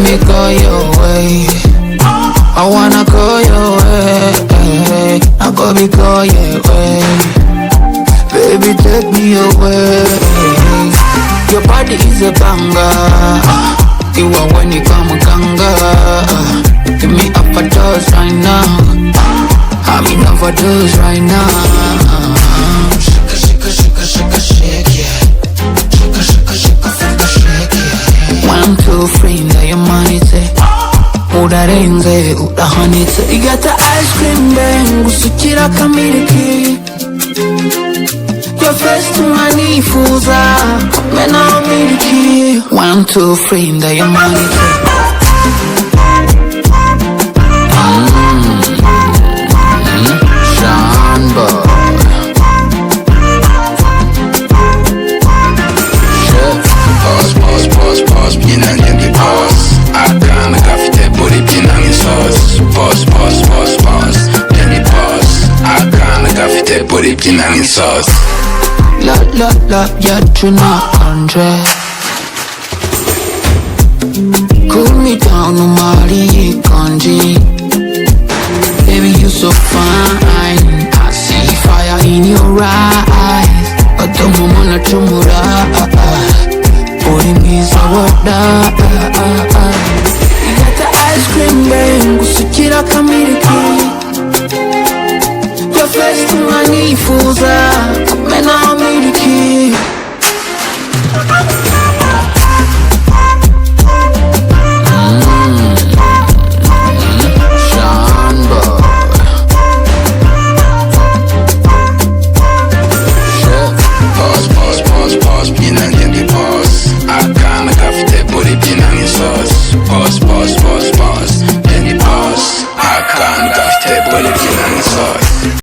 me go your way. I wanna go your way. I go be go your way. Baby, take me away. Your body is a banger. You are when you come ganga. Give me up a dose right now. I'm in overdose right now. Shaka, shaka, shaka, shaka, shake, yeah. Shaka, shaka, shaka, shaka, shake, yeah. 1, 2, 3, ndayamanitse. Urarenze, urahanitse. You got the ice cream bang, gusukira kamiliki. Your face to my nifuza, mena miliki. 1, 2, 3, ndayamanitse. Original sauce. La, yacu na Andre. Cool me down, umari kanji. Baby, you so fine. I see fire in your eyes. Atomo mana chumura. Body me so wada. You got the ice cream bang, gusukira kamiliki. Your face to my nifuza, mena miliki. Pause, bien andiente, pause. Akana kafite body bien andiente sauce. Pause, bien pause. Akana kafite body bien